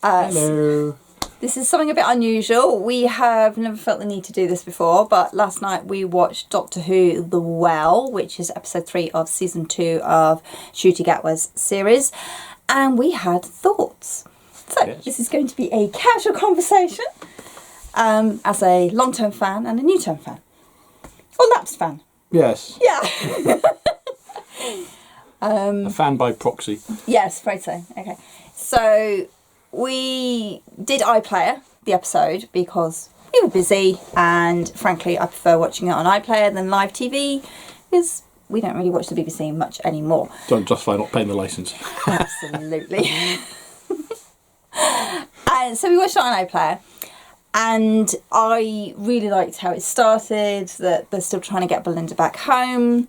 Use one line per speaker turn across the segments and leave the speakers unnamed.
Hello.
This is something a bit unusual. We have never felt the need to do this before, but last night we watched Doctor Who The Well, which is episode 3 of season 2 of Ncuti Gatwa's series, and we had thoughts. So This is going to be a casual conversation as a long-term fan and a new-term fan. Or lapsed fan.
Yes.
Yeah.
A fan by proxy.
Yes, afraid so. Okay. So we did iPlayer, the episode, because we were busy, and frankly I prefer watching it on iPlayer than live TV, because we don't really watch the BBC much anymore.
Don't justify not paying the licence.
Absolutely. And so we watched it on iPlayer, and I really liked how it started, that they're still trying to get Belinda back home,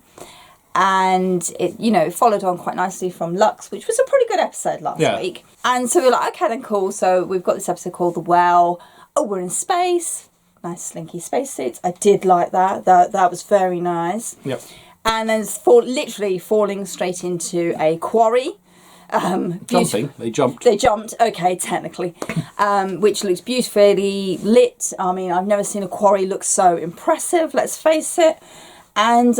and it followed on quite nicely from Lux, which was a pretty good episode last week. And so we were like, okay then, cool, so we've got this episode called The Well. Oh, we're in space. Nice slinky spacesuits. I did like that. That was very nice.
Yep.
And then it's literally falling straight into a quarry.
Jumping. They jumped.
Okay, technically. Which looks beautifully lit. I mean, I've never seen a quarry look so impressive, let's face it. And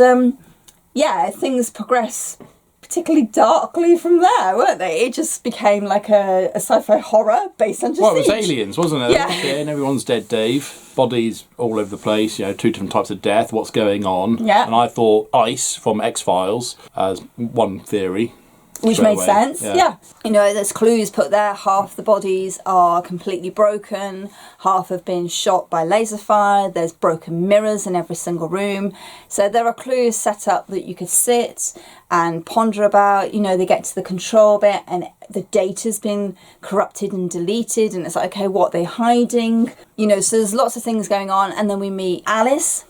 things progress particularly darkly from there, weren't they? It just became like a sci-fi horror based on just
Well, it was aliens, wasn't it?
Yeah.
And everyone's dead, Dave. Bodies all over the place, 2 different types of death, what's going on.
Yeah.
And I thought Ice from X-Files as one theory.
Which made sense, yeah. There's clues put there. Half the bodies are completely broken. Half have been shot by laser fire. There's broken mirrors in every single room. So there are clues set up that you could sit and ponder about. They get to the control bit and the data's been corrupted and deleted. And it's like, okay, what are they hiding? So there's lots of things going on. And then we meet Alice,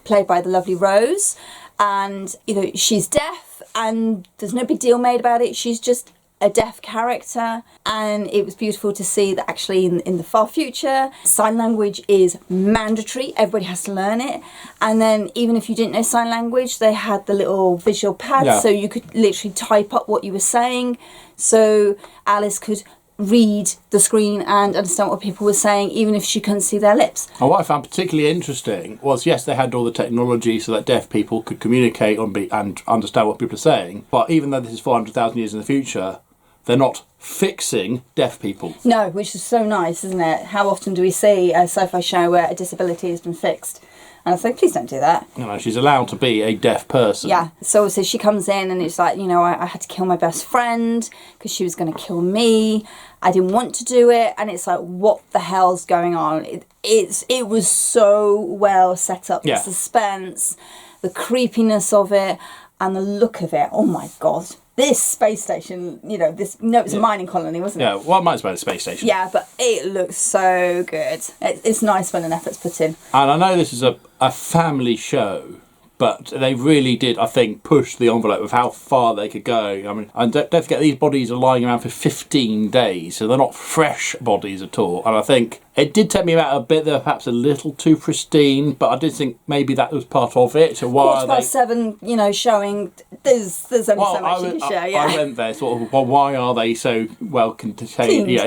played by the lovely Rose. And, she's deaf. And there's no big deal made about it. She's just a deaf character, and it was beautiful to see that actually in the far future, sign language is mandatory. Everybody has to learn it. And then even if you didn't know sign language, they had the little visual pads, so you could literally type up what you were saying, so Alice could read the screen and understand what people were saying, even if she couldn't see their lips.
And what I found particularly interesting was, yes, they had all the technology so that deaf people could communicate and understand what people are saying, but even though this is 400,000 years in the future, they're not fixing deaf people. No,
which is so nice, isn't it? How often do we see a sci-fi show where a disability has been fixed? And I was like, please don't do that.
No, she's allowed to be a deaf person.
Yeah. So she comes in and it's like, I had to kill my best friend because she was going to kill me. I didn't want to do it. And it's like, what the hell's going on? It was so well set up.
Yeah.
The suspense, the creepiness of it, and the look of it. Oh my God. This space station, it's a mining colony, wasn't it?
Yeah, well, it might as well be a space station.
Yeah, but it looks so good. It's nice when an effort's put in.
And I know this is a family show, but they really did, I think, push the envelope of how far they could go. I mean, and don't forget, these bodies are lying around for 15 days, so they're not fresh bodies at all. And I think it did take me about a bit, they were perhaps a little too pristine, but I did think maybe that was part of it. So why
7, showing, there's only so much you can show, yeah.
I went there sort of, well, why are they so well contained? Yeah,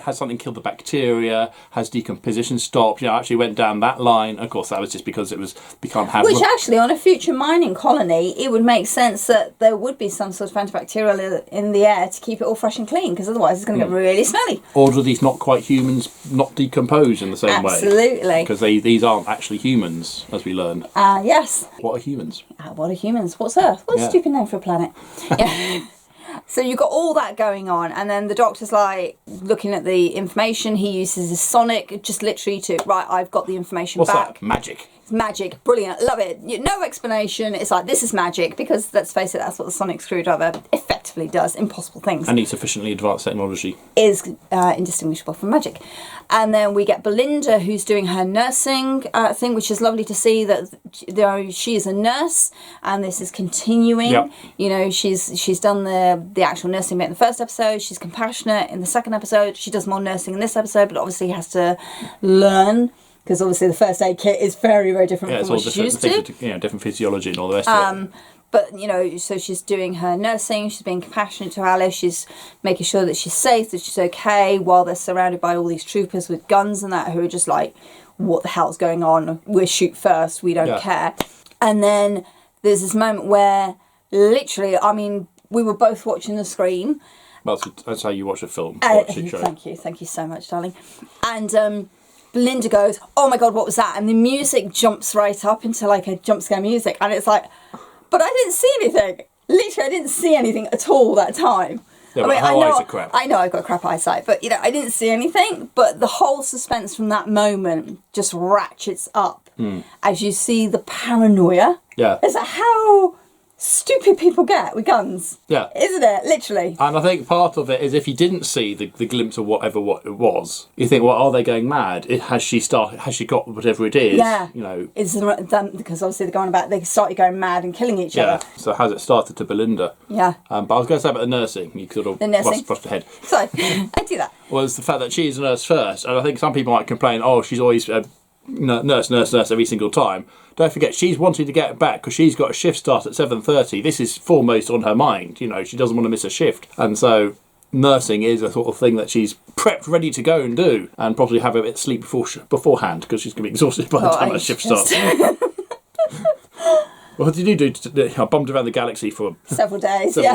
has something killed the bacteria? Has decomposition stopped? I actually went down that line. Of course, that was just because we can't have...
Which actually, on a future mining colony, it would make sense that there would be some sort of antibacterial in the air to keep it all fresh and clean, because otherwise it's going to get really smelly.
Or do these not quite humans not decompose in the same way?
Absolutely.
Because these aren't actually humans, as we learn.
Yes.
What are humans?
What are humans? What's Earth? What a stupid name for a planet. Yeah. So you've got all that going on, and then the Doctor's like looking at the information. He uses his sonic just literally to, right, I've got the information back.
What's that? Magic.
Magic, brilliant, love it. No explanation. It's like, this is magic, because let's face it, that's what the sonic screwdriver effectively does. Impossible things.
And needs sufficiently advanced technology.
Is indistinguishable from magic. And then we get Belinda, who's doing her nursing thing, which is lovely to see that she is a nurse, and this is continuing. Yep. She's done the actual nursing bit in the first episode. She's compassionate in the second episode. She does more nursing in this episode, but obviously has to learn, because obviously the first aid kit is very, very different from what she's used to.
Different physiology and all the rest of it.
But, you know, so she's doing her nursing, she's being compassionate to Alice, she's making sure that she's safe, that she's okay, while they're surrounded by all these troopers with guns and that, who are just like, what the hell's going on? We'll shoot first, we don't care. And then there's this moment where, literally, I mean, we were both watching the screen.
Well, that's how you watch a film.
Thank you so much, darling. And Belinda goes, oh my God, what was that? And the music jumps right up into like a jump scare music. And it's like, but I didn't see anything. Literally, I didn't see anything at all that time.
Yeah, but her eyes are crap.
I know I've got crap eyesight, but, you know, I didn't see anything. But the whole suspense from that moment just ratchets up as you see the paranoia.
Yeah.
It's like how stupid people get with guns.
Yeah.
Isn't it? Literally.
And I think part of it is if you didn't see the glimpse of what it was, you think, well, are they going mad? Has she got whatever it is?
Yeah.
You know.
Is them, because obviously they're going about, they started going mad and killing each other.
So has it started to Belinda?
Yeah.
But I was going to say about the nursing. You sort of brushed ahead.
Sorry, I do that.
Well, it's the fact that she's a nurse first. And I think some people might complain, oh, she's always nurse every single time. Don't forget, she's wanting to get back because she's got a shift start at 7:30. This is foremost on her mind. You know, she doesn't want to miss a shift. And so nursing is a sort of thing that she's prepped, ready to go and do, and probably have a bit of sleep beforehand because she's going to be exhausted by the time her shift starts. What did you do? I bumped around the galaxy for
several days,
and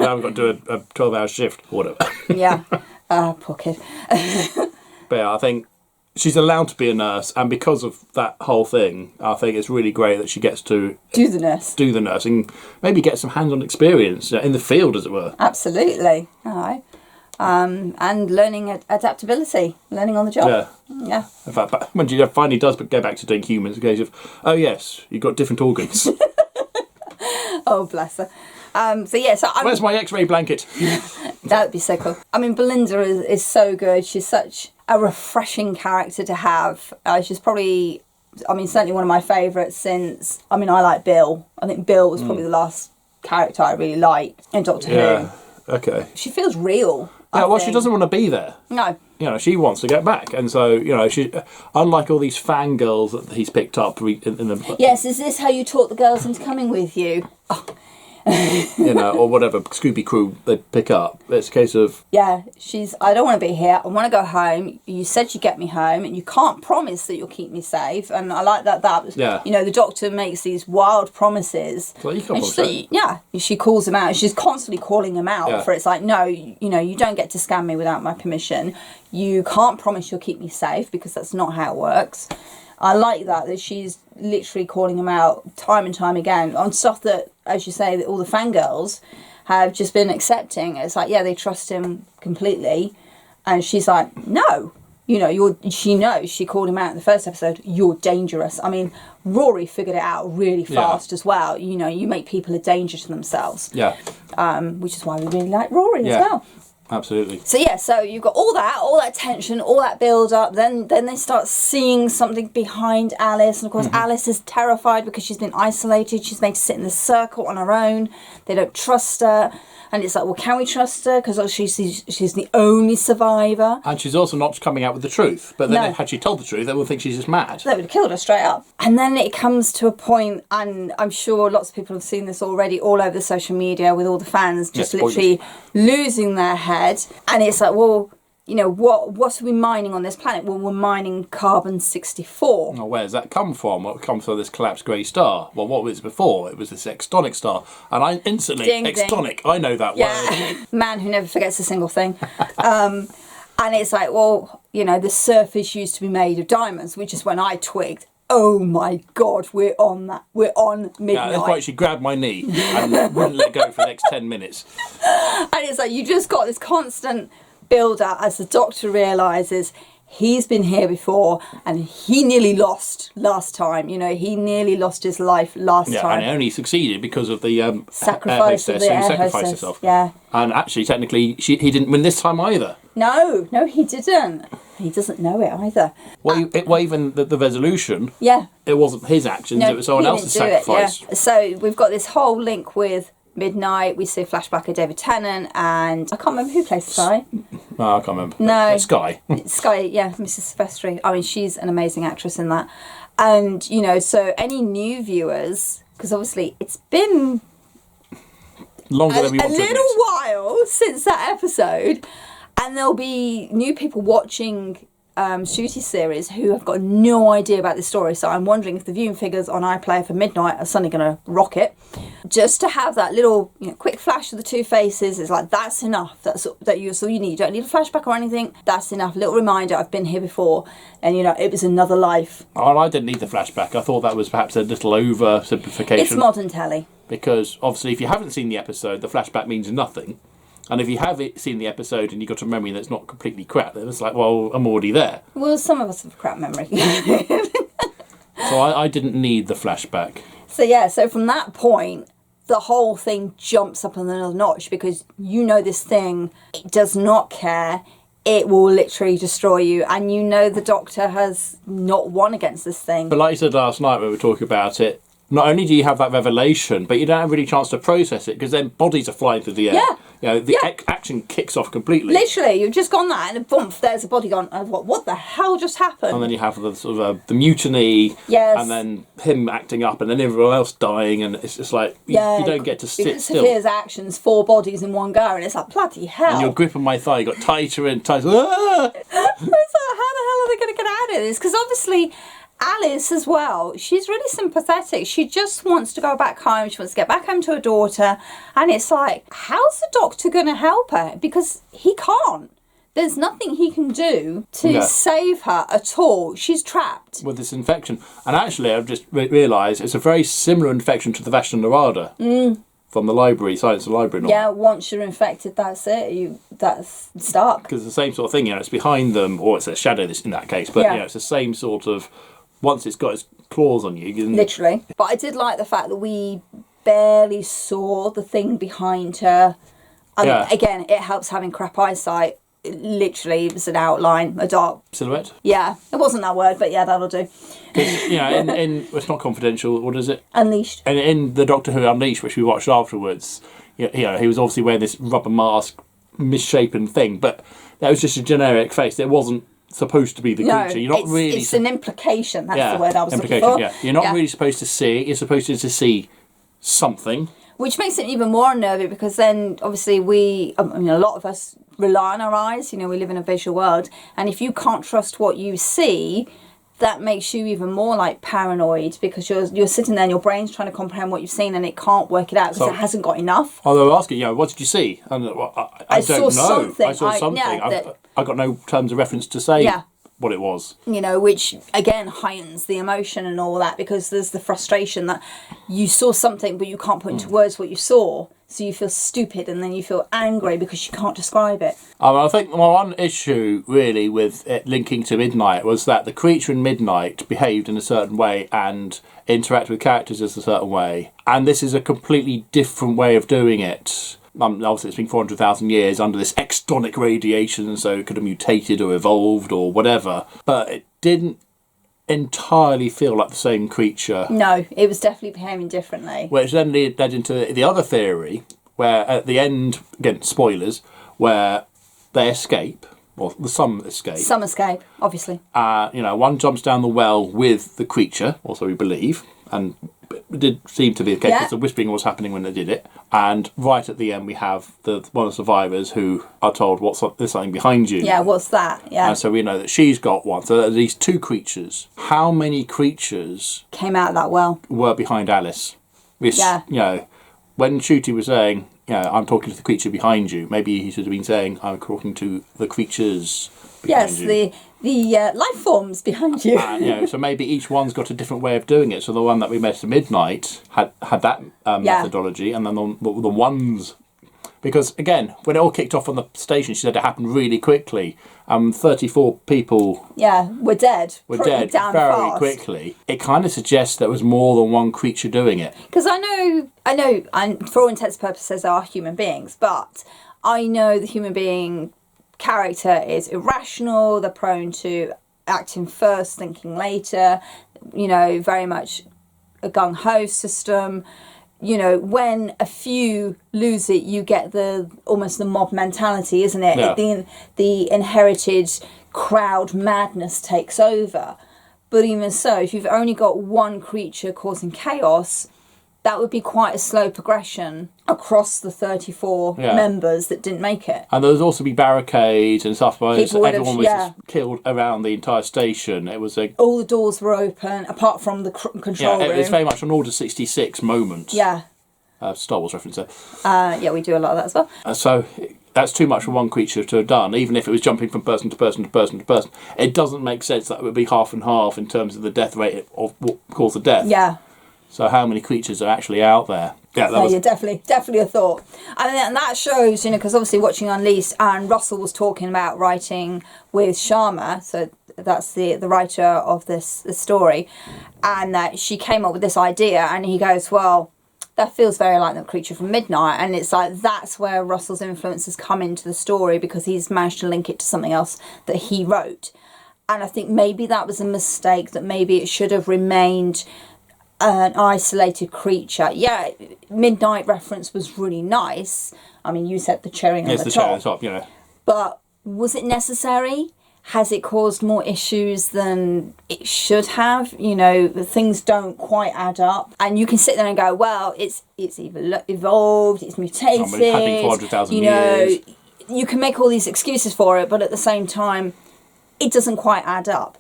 now I've got to do a 12-hour shift or whatever.
Yeah. Poor kid.
But yeah, I think she's allowed to be a nurse, and because of that whole thing, I think it's really great that she gets to
do the nurse and maybe get some hands-on experience in the field, as it were. Absolutely. All right. And learning adaptability, learning on the job. Yeah. In
fact, when she finally does go back to doing humans, a case of, oh yes, you've got different organs.
Oh, bless her.
Where's my X-ray blanket?
That would be so cool. I mean, Belinda is so good. She's such a refreshing character to have. She's probably, I mean, certainly one of my favourites since, I mean, I like Bill. I think Bill was probably the last character I really liked in Doctor Who.
Okay.
She feels real.
Yeah, well, she doesn't want to be there.
No.
You know, she wants to get back. And so, you know, she, unlike all these fangirls that he's picked up in the...
Yes, is this how you taught the girls into coming with you? Oh.
You know, or whatever Scooby Crew they pick up. It's a case of...
Yeah, I don't want to be here. I want to go home. You said you'd get me home, and you can't promise that you'll keep me safe. And I like that. You know, the Doctor makes these wild promises.
Well, you can't promise
that. She calls him out. She's constantly calling him out for it's like, no, you know, you don't get to scan me without my permission. You can't promise you'll keep me safe, because that's not how it works. I like that she's literally calling him out time and time again on stuff that, as you say, that all the fangirls have just been accepting. It's like, yeah, they trust him completely. And she's like, no. You know, she knows, she called him out in the first episode, you're dangerous. I mean, Rory figured it out really fast as well. You know, you make people a danger to themselves.
Yeah.
Which is why we really like Rory as well.
Absolutely.
So you've got all that tension, all that build up. Then they start seeing something behind Alice, and of course Alice is terrified because she's been isolated. She's made to sit in this circle on her own. They don't trust her, and it's like, well, can we trust her? Because she's the only survivor,
and she's also not coming out with the truth. But then, had she told the truth, they would think she's just mad.
They would have killed her straight up. And then it comes to a point, and I'm sure lots of people have seen this already all over the social media with all the fans just literally losing their head. And it's like, well, you know, what are we mining on this planet? Well, we're mining carbon-64.
Well, where's that come from? What comes from this collapsed grey star? Well, what was it before? It was this extonic star. And I instantly, extonic, I know that word.
Man who never forgets a single thing. And it's like, well, you know, the surface used to be made of diamonds, which is when I twigged, oh my God, we're on that. We're on midnight.
Yeah, that's why she grabbed my knee and wouldn't let go for the next 10 minutes.
And it's like, you just got this constant build-up as the Doctor realises he's been here before and he nearly lost last time. You know, he nearly lost his life last time.
Yeah, and he only succeeded because of the
sacrifice
air hostess who sacrificed herself.
Yeah.
And actually, technically, he didn't win this time either.
No, he didn't. He doesn't know it either.
Well, even the resolution, it wasn't his actions, it was someone else's sacrifice.
So we've got this whole link with Midnight. We see a flashback of David Tennant, and I can't remember who plays Sky.
No, I can't remember.
No.
Sky.
Sky, yeah, Mrs. Silvestri. I mean, she's an amazing actress in that. And, you know, so any new viewers, because obviously it's been
longer than we want to admit.
A little while since that episode, and there'll be new people watching Shooty series who have got no idea about this story. So I'm wondering if the viewing figures on iPlayer for midnight are suddenly going to rock it. Just to have that little, quick flash of the two faces is like, that's enough. That's all you need. You don't need a flashback or anything. That's enough. Little reminder, I've been here before, and it was another life.
Oh, I didn't need the flashback. I thought that was perhaps a little oversimplification.
It's modern telly.
Because obviously, if you haven't seen the episode, the flashback means nothing. And if you have seen the episode and you've got a memory that's not completely crap, then it's like, well, I'm already there.
Well, some of us have crap memory.
So I didn't need the flashback.
So from that point, the whole thing jumps up another notch, because this thing, it does not care. It will literally destroy you. And the Doctor has not won against this thing.
But like you said last night when we were talking about it, not only do you have that revelation, but you don't have really a chance to process it, because then bodies are flying through the air.
Yeah.
Action kicks off completely.
Literally, you've just gone that, and boom, there's a body gone. What the hell just happened?
And then you have the sort of the mutiny, and then him acting up, and then everyone else dying, and it's just like you don't get to sit still.
Because of his actions, 4 bodies in one go, and it's like, bloody hell.
And your grip on my thigh got tighter and tighter.
It's like, how the hell are they going to get out of this? Because obviously Alice as well, she's really sympathetic. She just wants to go back home. She wants to get back home to her daughter. And it's like, how's the Doctor going to help her? Because he can't. There's nothing he can do to save her at all. She's trapped.
With this infection. And actually, I've just realised it's a very similar infection to the Vashta Nerada. From the library, science library.
Yeah, once you're infected, that's it. That's stuck.
Because it's the same sort of thing, it's behind them, or it's a shadow in that case. But, it's the same sort of... Once it's got its claws on you...
Literally. But I did like the fact that we barely saw the thing behind her. Again, it helps having crap eyesight. Literally, it was an outline, a dark...
Silhouette?
Yeah. It wasn't that word, but yeah, that'll do.
Because, in it's not confidential, what is it?
Unleashed.
And in the Doctor Who Unleashed, which we watched afterwards, he was obviously wearing this rubber mask, misshapen thing, but that was just a generic face. It wasn't supposed to be the creature. You're not really...
It's an implication. That's the word I was looking for.
Yeah. You're not really supposed to see it. You're supposed to see something.
Which makes it even more unnerving, because then obviously a lot of us rely on our eyes. We live in a visual world, and if you can't trust what you see, that makes you even more like paranoid, because you're sitting there and your brain's trying to comprehend what you've seen and it can't work it out because it hasn't got enough.
Oh, they were asking, what did you see? And I don't know.
Something.
I saw something. I got no terms of reference to say what it was.
Which again heightens the emotion and all that, because there's the frustration that you saw something but you can't put into words what you saw. So you feel stupid, and then you feel angry because you can't describe it.
I think my one issue really with it linking to Midnight was that the creature in Midnight behaved in a certain way and interacted with characters in a certain way. And this is a completely different way of doing it. Obviously it's been 400,000 years under this extonic radiation, so it could have mutated or evolved or whatever. But it didn't entirely feel like the same creature.
No, it was definitely behaving differently.
Which then led into the other theory, where at the end, again, spoilers, where they escape, or some escape.
Some escape, obviously.
One jumps down the well with the creature, or so we believe, and it did seem to be the case, because the whispering was happening when they did it. And right at the end, we have one of the survivors who are told, there's something behind you.
Yeah, what's that? Yeah.
And so we know that she's got one. So at least 2 creatures. How many creatures
came out of that well?
Were behind Alice? When Shooty was saying, I'm talking to the creature behind you, maybe he should have been saying, I'm talking to the creatures behind you.
Yes, the life forms behind you.
So maybe each one's got a different way of doing it. So the one that we met at Midnight had that methodology, and then the ones... Because, again, when it all kicked off on the station, she said it happened really quickly. 34 people...
were dead.
Very
fast.
quickly. It kind of suggests there was more than one creature doing it.
Because I know, and for all intents and purposes, they are human beings, but I know the human being character is irrational. They're prone to acting first, thinking later. Very much a gung-ho system. When a few lose it, you get almost the mob mentality, isn't it?
Yeah.
The inherited crowd madness takes over. But even so, if you've only got one creature causing chaos, that would be quite a slow progression across the 34 members that didn't make it.
And there would also be barricades and stuff. Everyone was
yeah.
just killed around the entire station. It was
all the doors were open, apart from the control room.
It's very much an Order 66 moment.
Yeah.
Star Wars reference there.
Yeah, we do a lot of that as well.
So that's too much for one creature to have done, even if it was jumping from person to person to person to person. It doesn't make sense that it would be half and half in terms of the death rate of what caused the death.
Yeah.
So how many creatures are actually out there? Yeah, that was
definitely a thought. And that shows, because obviously watching Unleashed, and Russell was talking about writing with Sharma, so that's the writer of this story, and that she came up with this idea, and he goes, well, that feels very like the Creature from Midnight, and it's like that's where Russell's influence has come into the story, because he's managed to link it to something else that he wrote. And I think maybe that was a mistake, that maybe it should have remained an isolated creature. Yeah, Midnight reference was really nice. I mean, you said the cherry on the top.
It's the cherry on the top, yeah.
But was it necessary? Has it caused more issues than it should have? Things don't quite add up. And you can sit there and go, well, it's evolved, it's mutated.
Having 400,000 years.
You can make all these excuses for it, but at the same time, it doesn't quite add up.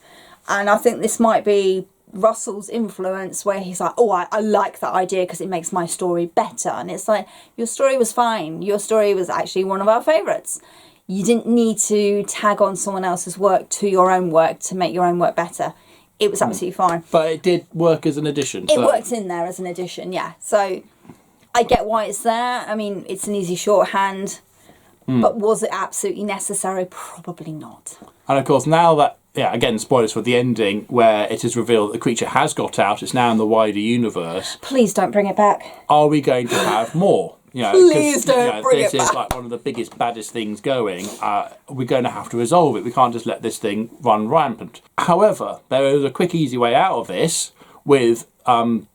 And I think this might be Russell's influence, where he's like, oh, I like that idea because it makes my story better. And it's like, your story was fine. Your story was actually one of our favourites. You didn't need to tag on someone else's work to your own work to make your own work better. It was absolutely fine.
But it did work as an addition.
It worked in there as an addition, yeah. So I get why it's there. I mean, it's an easy shorthand. But was it absolutely necessary? Probably not.
And of course, now that, again, spoilers for the ending, where it is revealed that the creature has got out, it's now in the wider universe.
Please don't bring it back.
Are we going to have more?
Please don't bring it back.
This is like one of the biggest, baddest things going. We're going to have to resolve it. We can't just let this thing run rampant. However, there is a quick, easy way out of this with the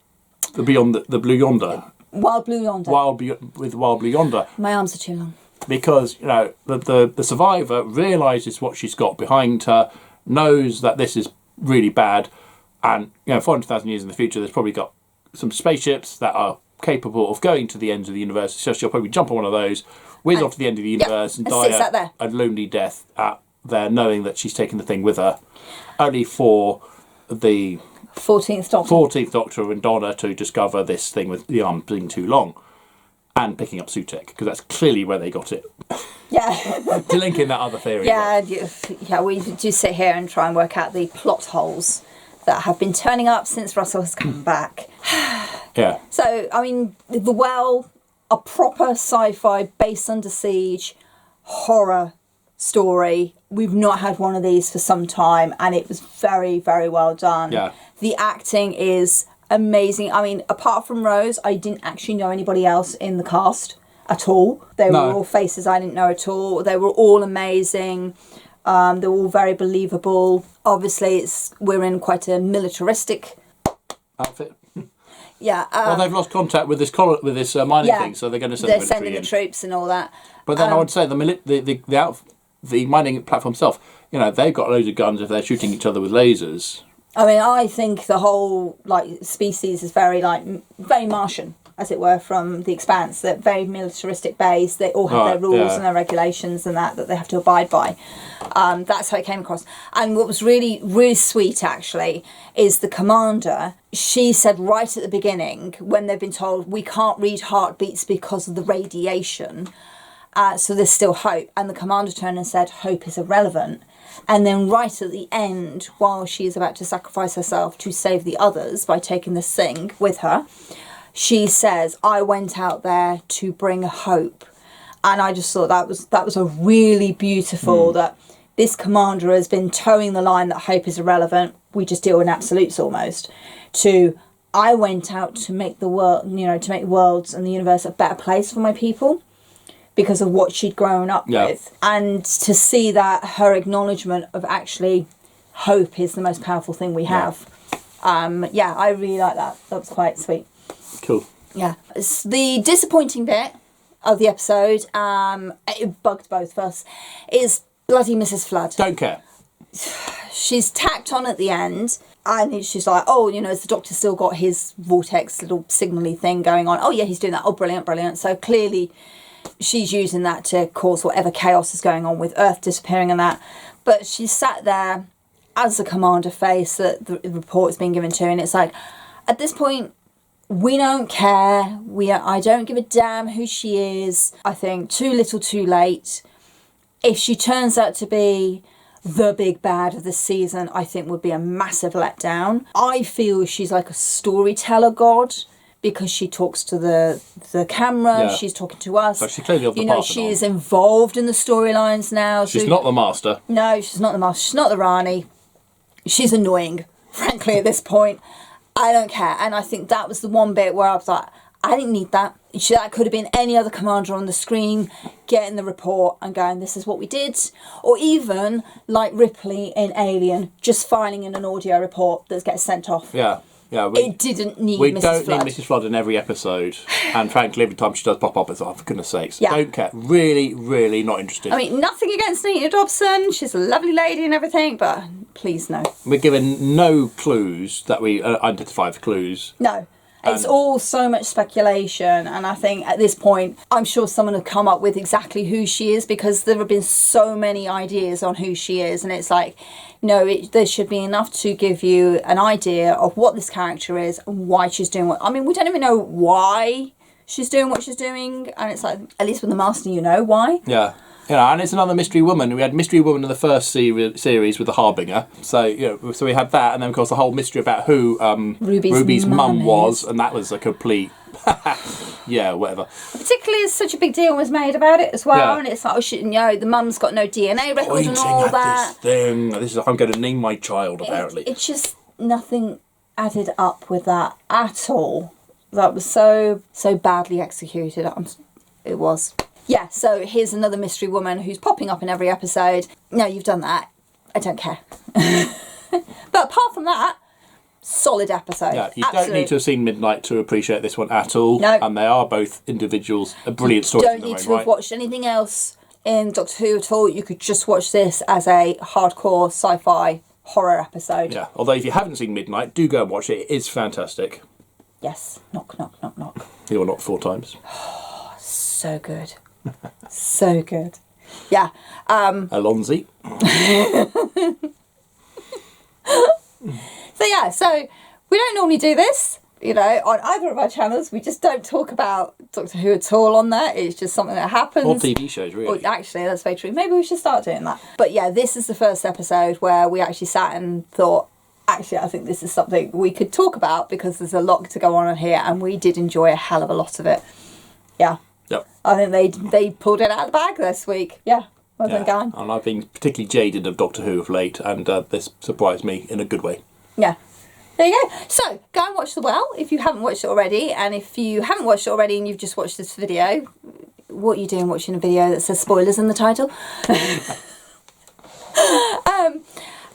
Blue Yonder.
Wild Blue Yonder.
Wild Blue Yonder.
My arms are too long.
Because, the survivor realises what she's got behind her, knows that this is really bad, and 400,000 years in the future, there's probably got some spaceships that are capable of going to the ends of the universe. So she'll probably jump on one of those, whiz off to the end of the universe, and die a lonely death there, knowing that she's taken the thing with her, only for the 14th Doctor and Donna to discover this thing with the arm being too long. And picking up Sutek, because that's clearly where they got it.
Yeah.
To link in that other theory.
Yeah, we do sit here and try and work out the plot holes that have been turning up since Russell has come back.
Yeah.
So, I mean, a proper sci-fi, base under siege, horror story. We've not had one of these for some time, and it was very, very well done.
Yeah.
The acting is amazing. I mean, apart from Rose, I didn't actually know anybody else in the cast at all. They were all faces I didn't know at all. They were all amazing. They were all very believable. Obviously, we're in quite a militaristic
outfit.
Yeah.
Well, they've lost contact with this mining thing, so they're going to send the military
sending the troops and all that.
But then I would say the mining platform itself, they've got loads of guns if they're shooting each other with lasers.
I mean, I think the whole species is very Martian, as it were, from The Expanse. They're very militaristic base. They all have their rules and their regulations and that they have to abide by. That's how it came across. And what was really, really sweet, actually, is the commander. She said right at the beginning, when they've been told, we can't read heartbeats because of the radiation, so there's still hope. And the commander turned and said, hope is irrelevant. And then right at the end, while she is about to sacrifice herself to save the others by taking this thing with her, she says, I went out there to bring hope. And I just thought that was a really beautiful, that this commander has been towing the line that hope is irrelevant. We just deal in absolutes almost. To, I went out to make the world, to make the worlds and the universe a better place for my people, because of what she'd grown up with. And to see that her acknowledgement of actually hope is the most powerful thing we have. I really like that. That was quite sweet.
Cool.
Yeah. The disappointing bit of the episode, it bugged both of us, is bloody Mrs. Flood.
Don't care.
She's tacked on at the end. And she's like, oh, you know, has the Doctor still got his vortex little signally thing going on? Oh, yeah, he's doing that. Oh, brilliant, brilliant. So clearly she's using that to cause whatever chaos is going on with Earth disappearing and that. But she's sat there as the commander face that the report's been given to. And it's like, at this point, we don't care. I don't give a damn who she is. I think too little too late. If she turns out to be the big bad of the season, I think would be a massive letdown. I feel she's like a storyteller god because she talks to the camera, she's talking to us.
So she's clearly of the
you know, she is involved in the storylines now.
She's not the master.
No, she's not the master. She's not the Rani. She's annoying, frankly, at this point. I don't care. And I think that was the one bit where I was like, I didn't need that. That could have been any other commander on the screen getting the report and going, this is what we did. Or even like Ripley in Alien, just filing in an audio report that gets sent off.
Yeah.
It didn't need
we
Mrs.
don't
Flood.
need Mrs. Flood in every episode. And frankly, every time she does pop up, it's like, for goodness sakes.
Yeah.
Don't care. Really, really not interested.
I mean, nothing against Nina Dobson. She's a lovely lady and everything, but please no.
We're given no clues that we identify the clues.
No. It's all so much speculation, and I think at this point, I'm sure someone will come up with exactly who she is, because there have been so many ideas on who she is, and it's like, no, there should be enough to give you an idea of what this character is and why she's doing what. I mean, we don't even know why she's doing what she's doing, and it's like, at least with the Master, you know why.
Yeah. You know, and it's another mystery woman. We had mystery woman in the first series with the Harbinger. So, you know, so we had that, and then of course the whole mystery about who Ruby's mum was, and that was a complete yeah, whatever.
Particularly as such a big deal was made about it as well, and it's like, oh shit, you know, the mum's got no DNA record
Pointing
and all
at
that.
this thing. This is I'm going to name my child. Apparently,
It's just nothing added up with that at all. That was so badly executed. It was. Yeah, so here's another mystery woman who's popping up in every episode. No, you've done that. I don't care. But apart from that, solid episode.
Yeah, you don't need to have seen Midnight to appreciate this one at all.
No.
And they are both individuals, a brilliant story.
Don't need to have watched anything else in Doctor Who at all. You could just watch this as a hardcore sci-fi horror episode.
Yeah, although if you haven't seen Midnight, do go and watch it. It is fantastic.
Yes. Knock, knock, knock, knock.
You're not 4 times.
So good. So good. Yeah.
Alonzi.
So we don't normally do this, you know, on either of our channels. We just don't talk about Doctor Who at all on there. It's just something that happens.
Or TV shows, really.
Well, actually, that's very true. Maybe we should start doing that. But yeah, this is the first episode where we actually sat and thought, actually, I think this is something we could talk about, because there's a lot to go on here, and we did enjoy a hell of a lot of it. Yeah.
Yep.
I think they pulled it out of the bag this week. Yeah. Well done, guy.
And I've been particularly jaded of Doctor Who of late, and this surprised me in a good way.
Yeah. There you go. So, go and watch The Well if you haven't watched it already. And if you haven't watched it already and you've just watched this video, what are you doing watching a video that says spoilers in the title?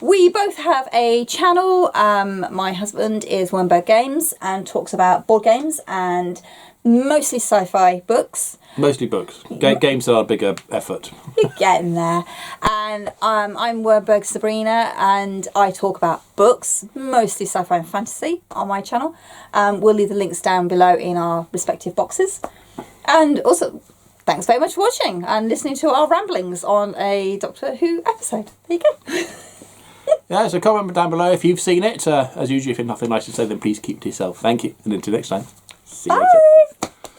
We both have a channel. My husband is Wyrmberg Games and talks about board games and mostly sci-fi books.
Mostly books. Games are a bigger effort.
You're getting there. And I'm Wyrmberg Sabrina, and I talk about books, mostly sci-fi and fantasy, on my channel. We'll leave the links down below in our respective boxes. And also, thanks very much for watching and listening to our ramblings on a Doctor Who episode. There you go.
Yeah, so comment down below if you've seen it. As usual, if you have nothing nice to say, then please keep it to yourself. Thank you. And until next time, see you later.